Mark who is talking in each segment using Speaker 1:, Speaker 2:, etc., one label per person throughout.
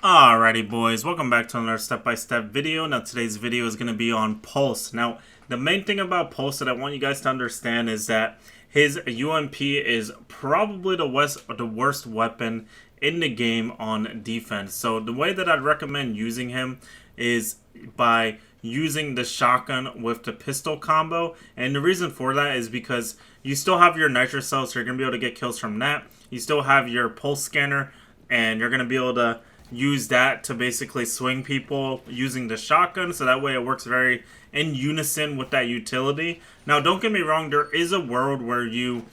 Speaker 1: Alrighty boys, welcome back to another step-by-step video. Now today's video is going to be on Pulse. Now the main thing about Pulse that I want you guys to understand is that his UMP is probably the worst weapon in the game on defense. So the way that I'd recommend using him is by using the shotgun with the pistol combo. And the reason for that is because you still have your nitro cells, so you're going to be able to get kills from that. You still have your pulse scanner, and you're going to be able to use that to basically swing people using the shotgun, so that way it works very in unison with that utility. Now don't get me wrong, there is a world where you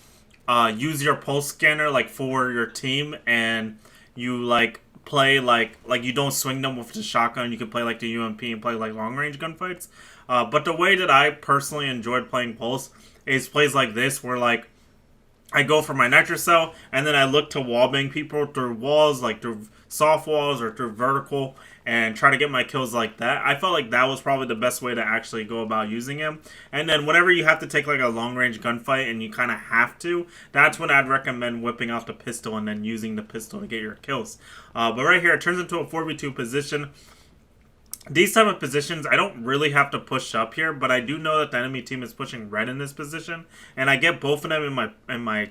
Speaker 1: use your pulse scanner like for your team, and you like play like you don't swing them with the shotgun. You can play like the UMP and play like long range gunfights, but the way that I personally enjoyed playing pulse is plays like this, where like I go for my nitro cell, and then I look to wallbang people through walls, like through soft walls or through vertical, and try to get my kills like that. I felt like that was probably the best way to actually go about using him. And then whenever you have to take like a long range gunfight and you kind of have to, that's when I'd recommend whipping out the pistol and then using the pistol to get your kills. But right here, it turns into a 4v2 position. These type of positions, I don't really have to push up here, but I do know that the enemy team is pushing red in this position, and I get both of them in my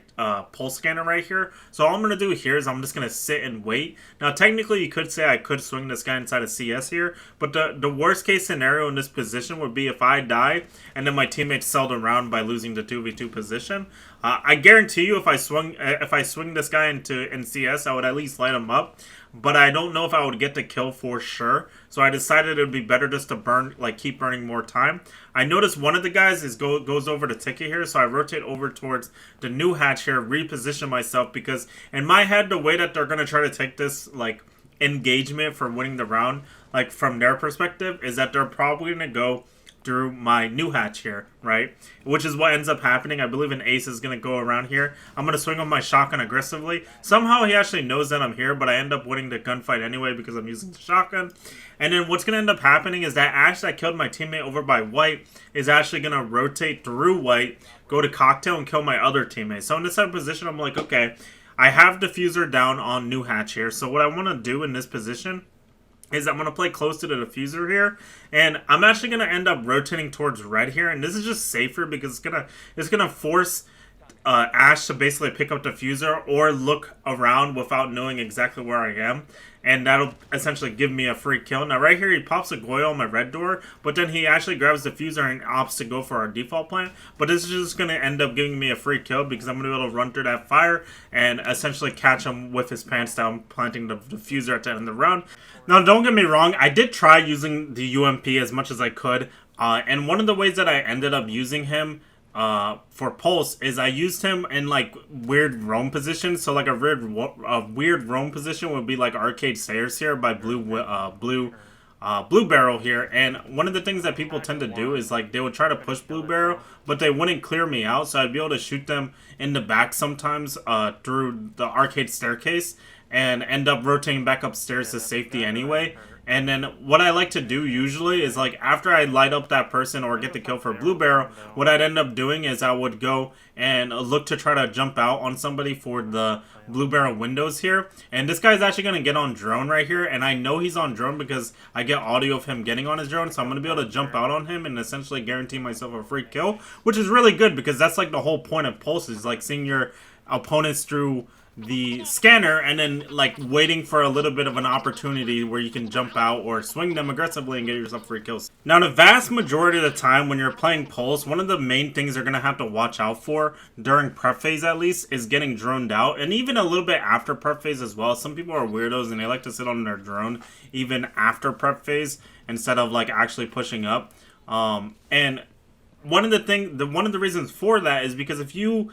Speaker 1: pulse scanner right here. So all I'm gonna do here is I'm just gonna sit and wait. Now, technically, you could say I could swing this guy inside of CS here, but the worst case scenario in this position would be if I die and then my teammates sell around by losing the 2v2 position. I guarantee you, if I swing this guy in CS, I would at least light him up. But I don't know if I would get the kill for sure. So I decided it would be better just to keep burning more time. I noticed one of the guys goes over the ticket here, so I rotate over towards the new hatch here, reposition myself, because in my head, the way that they're gonna try to take this like engagement for winning the round, like from their perspective, is that they're probably gonna go through my new hatch here, right? Which is what ends up happening. I believe an ace is going to go around here. I'm going to swing on my shotgun aggressively. Somehow he actually knows that I'm here, but I end up winning the gunfight anyway because I'm using the shotgun. And then what's going to end up happening is that Ash that killed my teammate over by white is actually going to rotate through white, go to cocktail, and kill my other teammate. So in this type of position, I'm like, okay, I have diffuser down on new hatch here. So what I want to do in this position is I'm going to play close to the diffuser here, and I'm actually going to end up rotating towards red here, and this is just safer because it's gonna force Ash to basically pick up diffuser or look around without knowing exactly where I am, and that'll essentially give me a free kill. Now right here he pops a Goyle on my red door, but then he actually grabs diffuser and opts to go for our default plant, but this is just going to end up giving me a free kill because I'm going to be able to run through that fire and essentially catch him with his pants down, planting the diffuser at the end of the round. Now don't get me wrong, I did try using the UMP as much as I could, and one of the ways that I ended up using him for Pulse is I used him in like weird roam positions. So like a weird roam position would be like Arcade Stairs here by Blue Barrel here. And one of the things that people tend to do is like they would try to push Blue Barrel, but they wouldn't clear me out, so I'd be able to shoot them in the back sometimes through the arcade staircase and end up rotating back upstairs to safety anyway. And then what I like to do usually is like after I light up that person or get the kill for Blue Barrel, what I'd end up doing is I would go and look to try to jump out on somebody for the Blue Barrel windows here. And this guy's actually going to get on drone right here, and I know he's on drone because I get audio of him getting on his drone, so I'm going to be able to jump out on him and essentially guarantee myself a free kill, which is really good because that's like the whole point of Pulse, is like seeing your opponents through the scanner and then like waiting for a little bit of an opportunity where you can jump out or swing them aggressively and get yourself free kills. Now the vast majority of the time when you're playing Pulse, one of the main things you're going to have to watch out for during prep phase at least is getting droned out, and even a little bit after prep phase as well. Some people are weirdos and they like to sit on their drone even after prep phase instead of like actually pushing up. And one of the reasons for that is because if you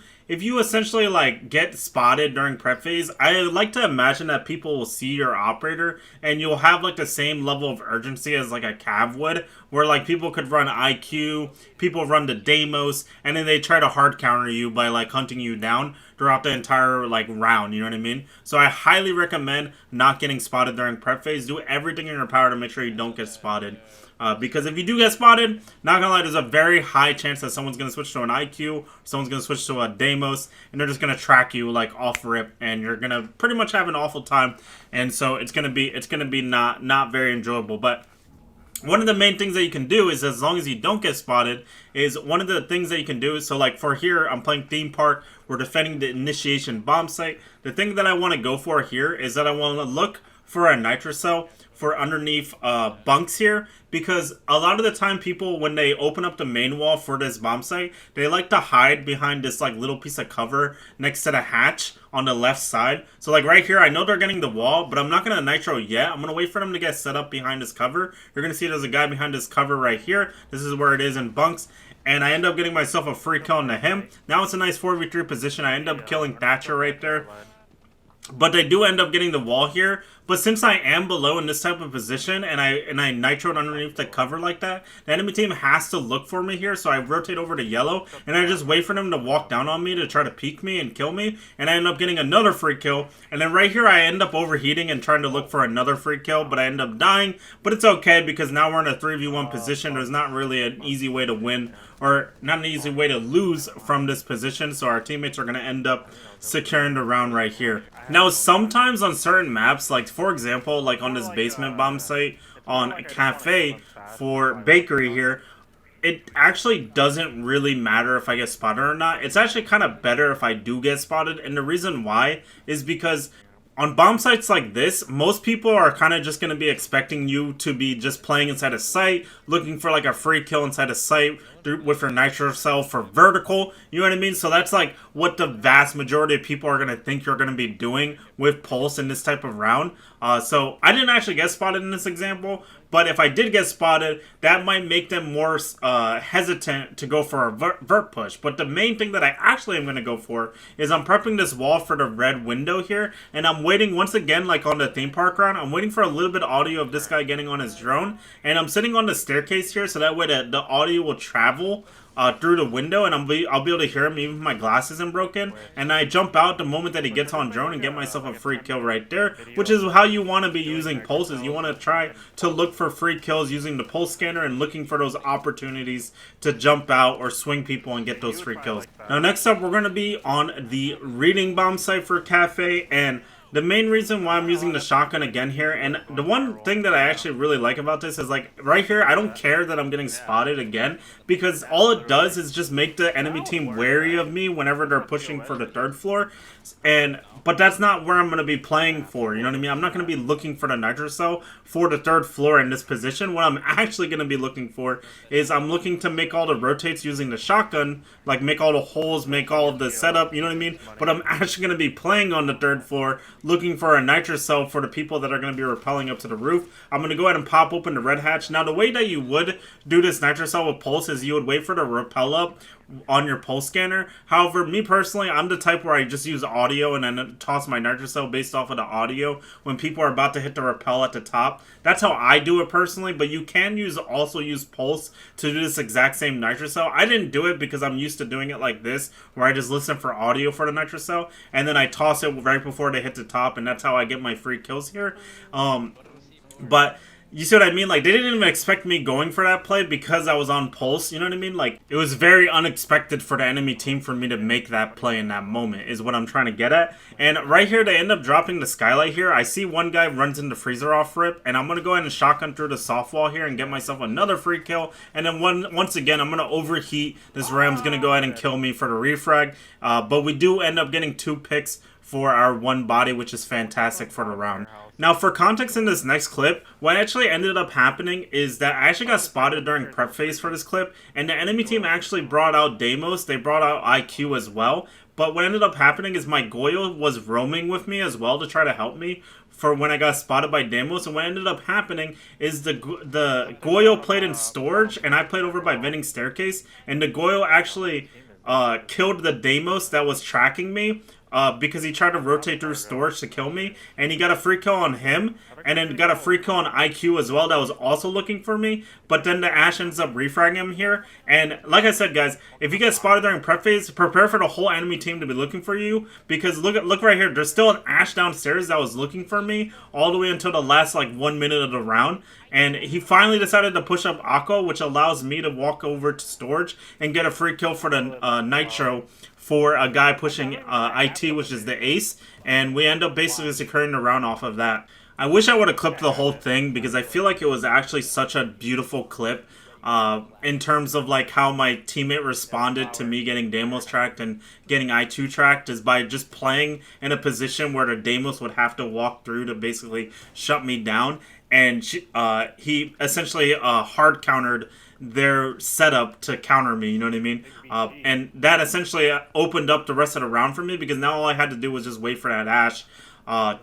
Speaker 1: essentially like get spotted during prep phase, I like to imagine that people will see your operator and you'll have like the same level of urgency as like a cav would, where like people could run IQ, people run the Deimos, and then they try to hard counter you by like hunting you down. throughout the entire like round, you know what I mean? So I highly recommend not getting spotted during prep phase. Do everything in your power to make sure you don't get spotted. Because if you do get spotted, not gonna lie, there's a very high chance that someone's gonna switch to an IQ, someone's gonna switch to a Deimos, and they're just gonna track you like off rip, and you're gonna pretty much have an awful time. And so it's gonna be not very enjoyable. But one of the main things that you can do is, as long as you don't get spotted, is one of the things that you can do. So like for here, I'm playing theme park. We're defending the initiation bomb site. The thing that I want to go for here is that I want to look for a nitrocell for underneath bunks here, because a lot of the time people, when they open up the main wall for this bomb site, they like to hide behind this like little piece of cover next to the hatch on the left side. So like right here, I know they're getting the wall, but I'm not gonna nitro yet. I'm gonna wait for them to get set up behind this cover. You're gonna see there's a guy behind this cover right here. This is where it is in bunks. And I end up getting myself a free kill into him. Now it's a nice 4v3 position. I end up killing Thatcher right there. But they do end up getting the wall here. But since I am below in this type of position, and I nitroed underneath the cover like that, the enemy team has to look for me here. So I rotate over to yellow, and I just wait for them to walk down on me to try to peek me and kill me. And I end up getting another free kill. And then right here, I end up overheating and trying to look for another free kill, but I end up dying. But it's okay, because now we're in a 3v1 position. There's not really an easy way to win, or not an easy way to lose from this position. So our teammates are going to end up securing the round right here. Now, sometimes on certain maps, like for example, like on this basement bomb site on a cafe for bakery here, it actually doesn't really matter if I get spotted or not. It's actually kind of better if I do get spotted. And the reason why is because on bomb sites like this, most people are kind of just going to be expecting you to be just playing inside a site, looking for like a free kill inside a site with your nitro cell for vertical, you know what I mean? So that's like what the vast majority of people are going to think you're going to be doing with Pulse in this type of round. So I didn't actually get spotted in this example, but if I did get spotted, that might make them more hesitant to go for a vert push. But the main thing that I actually am going to go for is I'm prepping this wall for the red window here, and I'm waiting, once again, like on the theme park round, I'm waiting for a little bit of audio of this guy getting on his drone, and I'm sitting on the staircase here, so that way the audio will travel through the window, and I'll be able to hear him even if my glass isn't broken. And I jump out the moment that he gets on drone and get myself a free kill right there, which is how you want to be using pulses. You want to try to look for free kills using the pulse scanner and looking for those opportunities to jump out or swing people and get those free kills. Now next up, we're going to be on the reading bomb site for cafe, and the main reason why I'm using the shotgun again here, and the one thing that I actually really like about this is, like, right here, I don't care that I'm getting spotted again, because all it does is just make the enemy team wary of me whenever they're pushing for the third floor. But that's not where I'm going to be playing for, you know what I mean? I'm not going to be looking for the nitro cell for the third floor in this position. What I'm actually going to be looking for is I'm looking to make all the rotates using the shotgun, like make all the holes, make all of the setup, you know what I mean? But I'm actually going to be playing on the third floor, looking for a nitro cell for the people that are going to be rappelling up to the roof. I'm going to go ahead and pop open the red hatch. Now, the way that you would do this nitro cell with pulse is you would wait for the rappel up on your pulse scanner. However, me personally, I'm the type where I just use audio and then toss my nitro cell based off of the audio when people are about to hit the rappel at the top. That's how I do it personally, but you can also use pulse to do this exact same nitro cell. I didn't do it because I'm used to doing it like this, where I just listen for audio for the nitro cell and then I toss it right before they hit the top, and that's how I get my free kills here. But you see what I mean? Like, they didn't even expect me going for that play because I was on pulse, you know what I mean? Like, it was very unexpected for the enemy team for me to make that play in that moment, is what I'm trying to get at. And right here, they end up dropping the skylight here. I see one guy runs into freezer off rip, and I'm going to go ahead and shotgun through the soft wall here and get myself another free kill. And then once again, I'm going to overheat. This Ram's going to go ahead and kill me for the refrag. But we do end up getting 2 picks for our one body, which is fantastic for the round. Now, for context in this next clip, what actually ended up happening is that I actually got spotted during prep phase for this clip, and the enemy team actually brought out Deimos. They brought out IQ as well. But what ended up happening is my Goyo was roaming with me as well to try to help me for when I got spotted by Deimos. And what ended up happening is the Goyo played in storage, and I played over by vending staircase, and the Goyo actually killed the Deimos that was tracking me. Because he tried to rotate through storage to kill me, and he got a free kill on him, and then got a free kill on IQ as well that was also looking for me, but then the Ashe ends up refragging him here. And like I said, guys, if you get spotted during prep phase, prepare for the whole enemy team to be looking for you, because look right here, there's still an Ashe downstairs that was looking for me all the way until the last like 1 minute of the round. And he finally decided to push up Akko, which allows me to walk over to storage and get a free kill for the Nitro for a guy pushing IT, which is the ace. And we end up basically securing the round off of that. I wish I would have clipped the whole thing because I feel like it was actually such a beautiful clip. In terms of like how my teammate responded to me getting Deimos tracked and getting I2 tracked is by just playing in a position where the Deimos would have to walk through to basically shut me down. And he essentially hard countered their setup to counter me, you know what I mean? And that essentially opened up the rest of the round for me because now all I had to do was just wait for that Ashe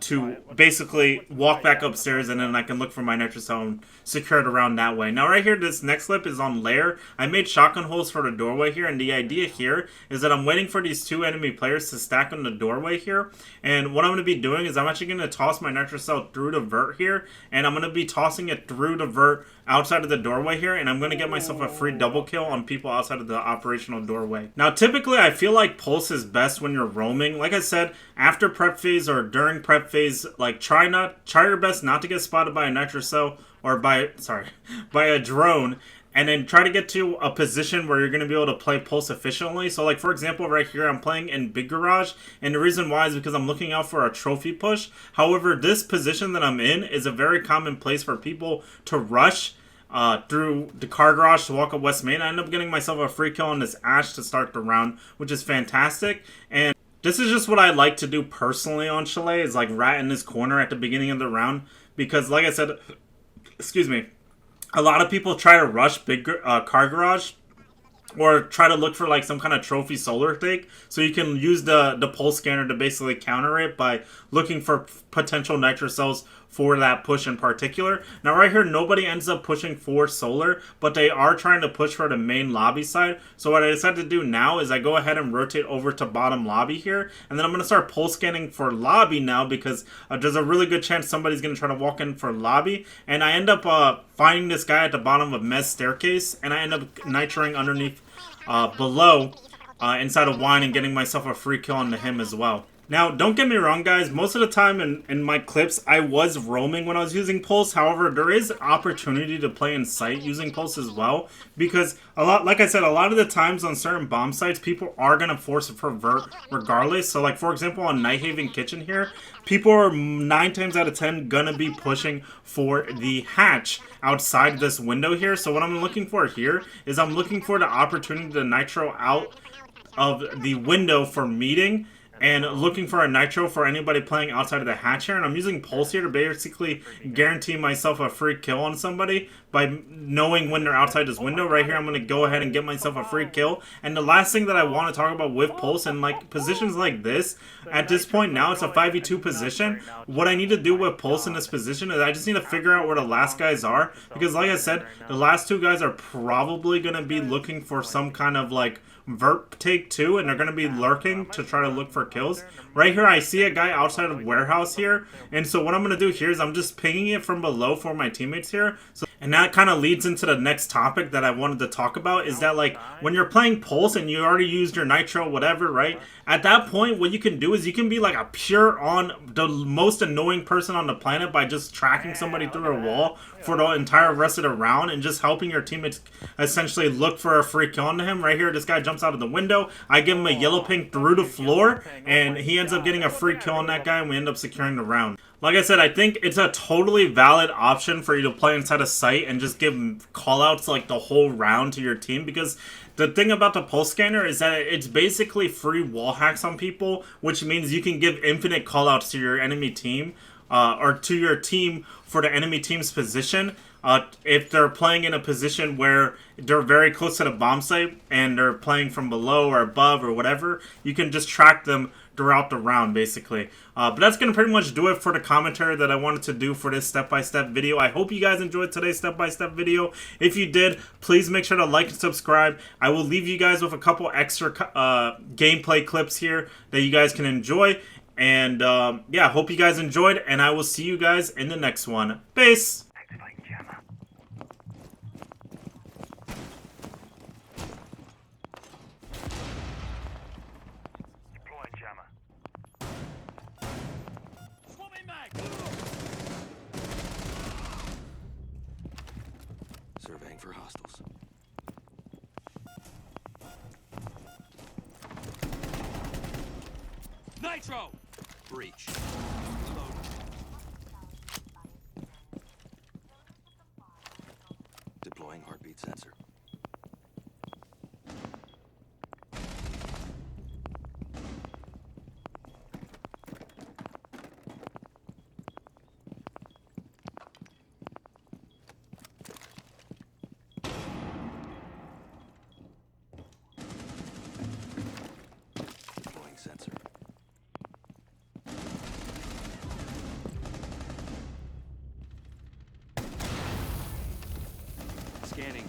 Speaker 1: to basically walk back upstairs, and then I can look for my Nitro Cell and secure it around that way. Now right here, this next clip is on lair. I made shotgun holes for the doorway here, and the idea here is that I'm waiting for these two enemy players to stack on the doorway here. And what I'm going to be doing is I'm actually going to toss my Nitro Cell through the vert here, and I'm going to be tossing it through the vert outside of the doorway here, and I'm going to get myself a free double kill on people outside of the operational doorway. Now typically I feel like Pulse is best when you're roaming. Like I said, after prep phase or during prep phase, like try your best not to get spotted by a Nitro Cell or by a drone, and then try to get to a position where you're going to be able to play Pulse efficiently. So like for example right here, I'm playing in Big Garage, and the reason why is because I'm looking out for a trophy push. However, this position that I'm in is a very common place for people to rush through the car garage to walk up West Main. I end up getting myself a free kill on this Ashe to start the round, which is fantastic. And this is just what I like to do personally on Chalet, is like rat in this corner at the beginning of the round, because like I said, excuse me, a lot of people try to rush big car garage or try to look for like some kind of trophy solar take, so you can use the pulse scanner to basically counter it by looking for potential Nitro Cells for that push in particular. Now right here, nobody ends up pushing for solar, but they are trying to push for the main lobby side. So what I decided to do now is I go ahead and rotate over to bottom lobby here, and then I'm going to start pulse scanning for lobby now, because there's a really good chance somebody's going to try to walk in for lobby. And I end up finding this guy at the bottom of Mez staircase, and I end up nitroing underneath below inside of Wine and getting myself a free kill onto him as well. Now, don't get me wrong, guys. Most of the time in my clips, I was roaming when I was using Pulse. However, there is opportunity to play in sight using Pulse as well, because like I said, a lot of the times on certain bomb sites, people are going to force it for vert regardless. So, like, for example, on Nighthaven Kitchen here, people are 9 times out of 10 going to be pushing for the hatch outside this window here. So what I'm looking for here is I'm looking for the opportunity to nitro out of the window for meeting, and looking for a nitro for anybody playing outside of the hatch here. And I'm using Pulse here to basically guarantee myself a free kill on somebody by knowing when they're outside this window. Right here, I'm going to go ahead and get myself a free kill. And the last thing that I want to talk about with Pulse, and like positions like this, at this point now it's a 5v2 position. What I need to do with Pulse in this position is I just need to figure out where the last guys are, because like I said, the last two guys are probably going to be looking for some kind of like vert take two, and they're going to be lurking to try to look for kills. Right here, I see a guy outside of warehouse here, and so what I'm going to do here is I'm just pinging it from below for my teammates here. So, and that kind of leads into the next topic that I wanted to talk about, is that like when you're playing Pulse and you already used your nitro, whatever, right? At that point, what you can do is you can be like a pure on the most annoying person on the planet by just tracking somebody through a wall for the entire rest of the round and just helping your teammates essentially look for a free kill onto him. Right here, this guy jumps out of the window. I give him a yellow ping through the floor, and he ends up getting a free kill on that guy, and we end up securing the round. Like I said, I think it's a totally valid option for you to play inside a site and just give callouts like the whole round to your team, because the thing about the Pulse Scanner is that it's basically free wall hacks on people, which means you can give infinite callouts to your enemy team, or to your team for the enemy team's position. If they're playing in a position where they're very close to the bomb site and they're playing from below or above or whatever, you can just track them throughout the round, basically. But that's going to pretty much do it for the commentary that I wanted to do for this step-by-step video. I hope you guys enjoyed today's step-by-step video. If you did, please make sure to like and subscribe. I will leave you guys with a couple extra gameplay clips here that you guys can enjoy. And yeah, hope you guys enjoyed, and I will see you guys in the next one. Peace!
Speaker 2: Surveying for hostiles.
Speaker 3: Nitro!
Speaker 2: Breach. Deploying heartbeat sensor. Deploying sensor. Scanning.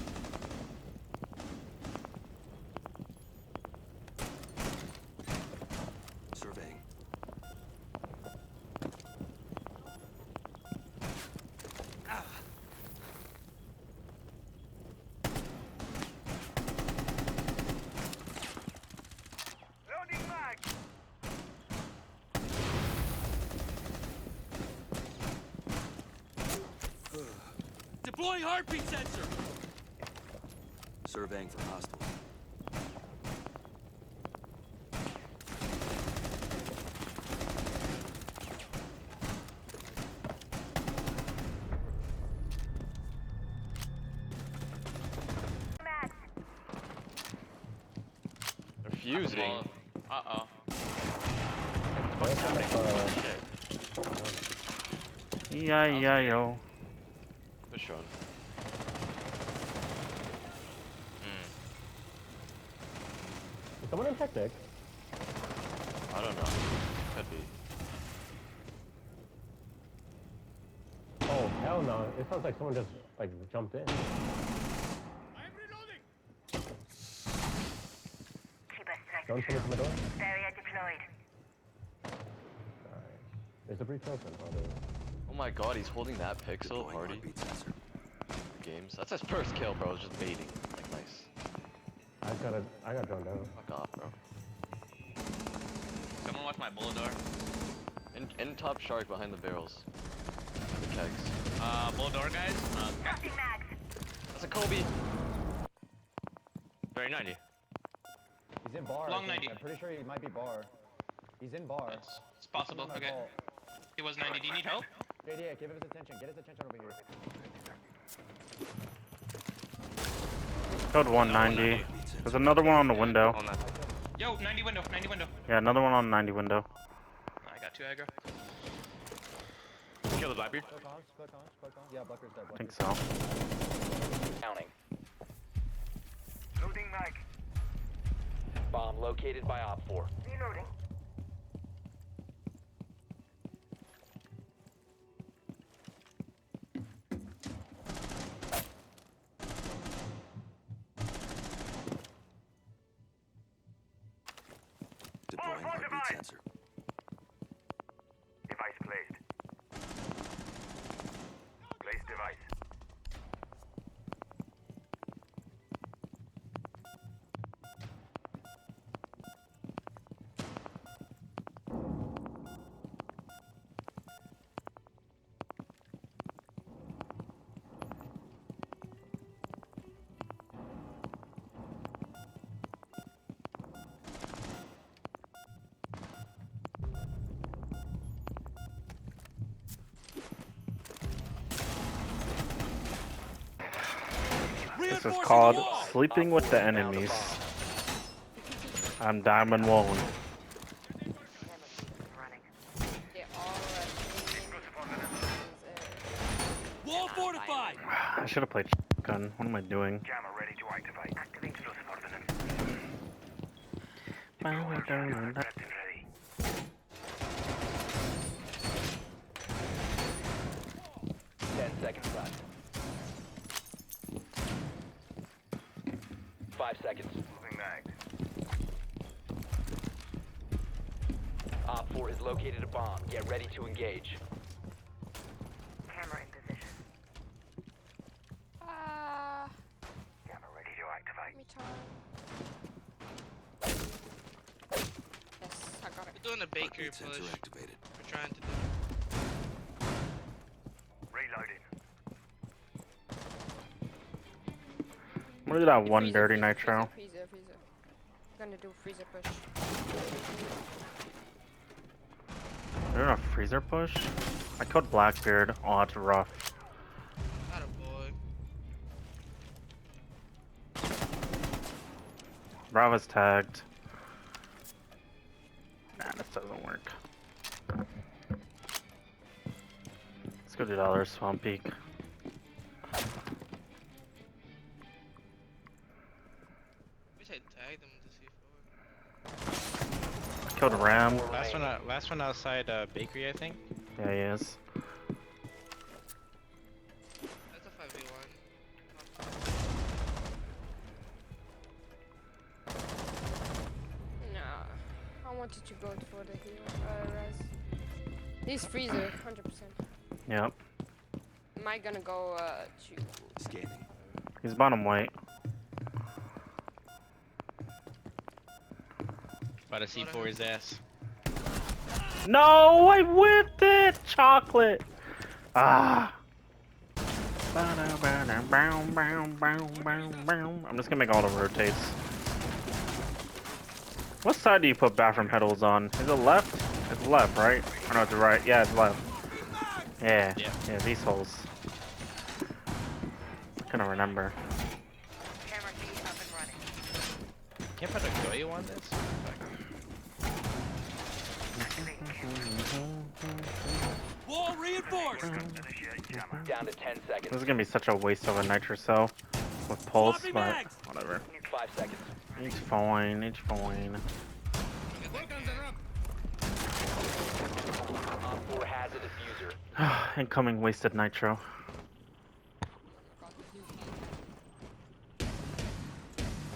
Speaker 2: Surveying.
Speaker 3: Loading mag! Deploying heartbeat sensor!
Speaker 2: Surveying for hostiles.
Speaker 4: They're fusing.
Speaker 5: Uh-oh.
Speaker 4: What's happening?
Speaker 1: E-I-E-I-O.
Speaker 4: Good shot.
Speaker 6: Is someone in Tactic?
Speaker 4: I don't know. Could be.
Speaker 6: Oh, hell no. It sounds like someone just, like, jumped in.
Speaker 3: I am reloading!
Speaker 6: Don't come into my door?
Speaker 7: Barrier deployed.
Speaker 6: Nice. Is the breach open? Oh, there is.
Speaker 4: Oh my god, he's holding that pixel
Speaker 2: Deploying
Speaker 4: party
Speaker 2: heartbeat sensor.
Speaker 4: games. That's his first kill, bro. It's just baiting. Like, nice.
Speaker 6: I got drawn down.
Speaker 4: Fuck off, bro.
Speaker 5: Someone watch my bullet door.
Speaker 4: In top shark behind the barrels. The kegs.
Speaker 5: Bullet door, guys.
Speaker 7: Dropping mags.
Speaker 4: That's a Kobe.
Speaker 5: Very 90.
Speaker 8: He's in bar.
Speaker 5: Long
Speaker 8: I think.
Speaker 5: 90.
Speaker 8: I'm pretty sure he might be bar. He's in bar.
Speaker 5: It's possible.
Speaker 8: Someone
Speaker 5: Okay.
Speaker 8: might call.
Speaker 5: He was 90. Do you need help?
Speaker 8: JD, give him his attention. Get his attention over here.
Speaker 1: Code 190. There's another one on the window.
Speaker 5: On that. Yo, 90 window. 90 window.
Speaker 1: Yeah, another one on 90 window.
Speaker 5: I got 2 aggro.
Speaker 4: Kill the Blackbeard.
Speaker 8: Click on. Yeah, Bucker's dead.
Speaker 1: I think so.
Speaker 9: Counting.
Speaker 3: Loading mag.
Speaker 9: Bomb located by Op 4.
Speaker 7: Reloading.
Speaker 2: Deploying heartbeat sensor.
Speaker 3: Device placed. Place device.
Speaker 1: This is called Sleeping with the Enemies. I'm Diamond 1.
Speaker 7: Running.
Speaker 3: Wall fortified!
Speaker 1: I should have played shotgun. What am I doing?
Speaker 3: Jammer ready to activate. Activate explosive ordnance. Threat ready.
Speaker 9: Seconds left. 5 seconds.
Speaker 3: Moving mag.
Speaker 9: Op 4 is located a bomb. Get ready to engage.
Speaker 7: Camera in position.
Speaker 3: Camera ready to activate.
Speaker 10: Me time. Yes, I got it.
Speaker 5: We're doing a bakery
Speaker 2: Heartbeat
Speaker 5: push.
Speaker 2: sensor activated.
Speaker 5: We're trying to do.
Speaker 3: Reloading.
Speaker 1: Look at that one
Speaker 10: Freezer,
Speaker 1: dirty
Speaker 10: freezer,
Speaker 1: nitro.
Speaker 10: Freezer. Gonna do freezer push.
Speaker 1: They're doing a freezer push? I killed Blackbeard. Oh, that's rough.
Speaker 5: Not a boy.
Speaker 1: Bravo's tagged. Nah, this doesn't work. Let's go do the other swamp peak.
Speaker 5: Wish I tagged him to see forward.
Speaker 1: Killed Ram.
Speaker 11: Last one outside bakery, I think.
Speaker 1: Yeah, he is.
Speaker 5: That's a 5v1.
Speaker 10: Nah, I wanted to go for the heal. Res. He's freezer, 100%.
Speaker 1: Yep.
Speaker 10: Am I gonna go to?
Speaker 2: Scanning.
Speaker 1: He's bottom white.
Speaker 11: About to see for his ass.
Speaker 1: No, I whipped it! Chocolate! Ah. I'm just gonna make all the rotates. What side do you put bathroom pedals on? Is it left? It's left, right? Or no, it's right. Yeah, it's left. Yeah. Yeah, these holes. I couldn't remember.
Speaker 7: Camera feed up and running.
Speaker 11: Can't put a Goyo on this?
Speaker 3: Wall reinforced.
Speaker 9: Down to 10 seconds.
Speaker 1: This is gonna be such a waste of a nitro cell with pulse,
Speaker 3: Floppy
Speaker 1: but
Speaker 3: mags.
Speaker 1: whatever.
Speaker 9: 5 seconds.
Speaker 1: It's fine, it's fine.
Speaker 9: Op 4 has a diffuser.
Speaker 1: Incoming wasted nitro.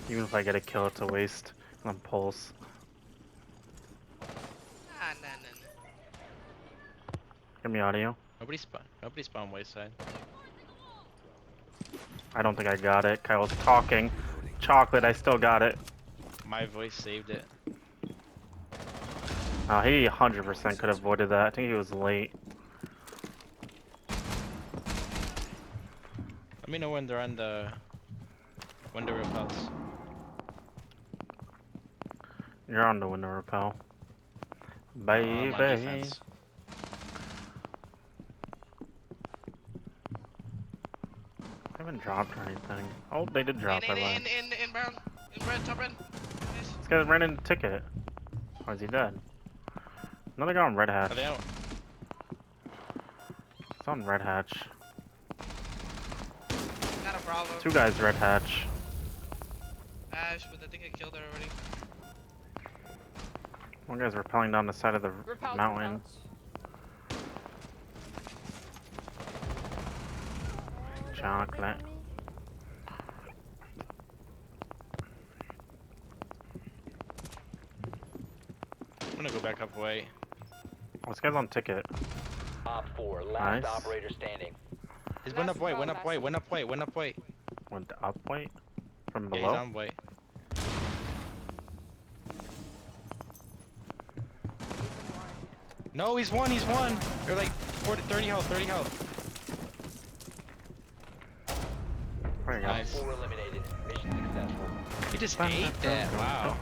Speaker 1: Even if I get a kill, it's a waste. On pulse.
Speaker 5: Nah.
Speaker 1: Give me audio.
Speaker 11: Nobody spawn wayside.
Speaker 1: I don't think I got it. Kyle's talking. Chocolate, I still got it.
Speaker 11: My voice saved it.
Speaker 1: Oh, he 100% could have avoided that. I think he was late.
Speaker 11: Let me know when they're on the window repels.
Speaker 1: You're on the window repel.
Speaker 11: I'm on
Speaker 1: Baby.
Speaker 11: defense.
Speaker 1: I haven't dropped or anything. Oh, they did drop. I lied.
Speaker 5: In brown. In red, top red. Nice.
Speaker 1: This guy ran into ticket. Or is he dead? Another guy on red hatch.
Speaker 11: Are they out?
Speaker 1: It's on red hatch.
Speaker 5: Not a problem.
Speaker 1: Two guys red hatch.
Speaker 5: Ash, but I think I killed her already.
Speaker 1: One guy's rappelling down the side of the
Speaker 10: Repel,
Speaker 1: mountain. Chocolate.
Speaker 11: I'm gonna go back up way.
Speaker 1: Oh, this guy's on ticket.
Speaker 9: Op 4, last
Speaker 1: Nice.
Speaker 9: operator standing.
Speaker 11: He's went up way, went up way, went up way, went up way.
Speaker 1: Went up, wait. From
Speaker 11: Yeah, he's
Speaker 1: below?
Speaker 11: on way. No, he's one. They're like 40, 30 health, 30 health.
Speaker 1: There you go.
Speaker 11: Nice.
Speaker 9: 4 eliminated. Mission successful.
Speaker 11: He just ate that. Wow.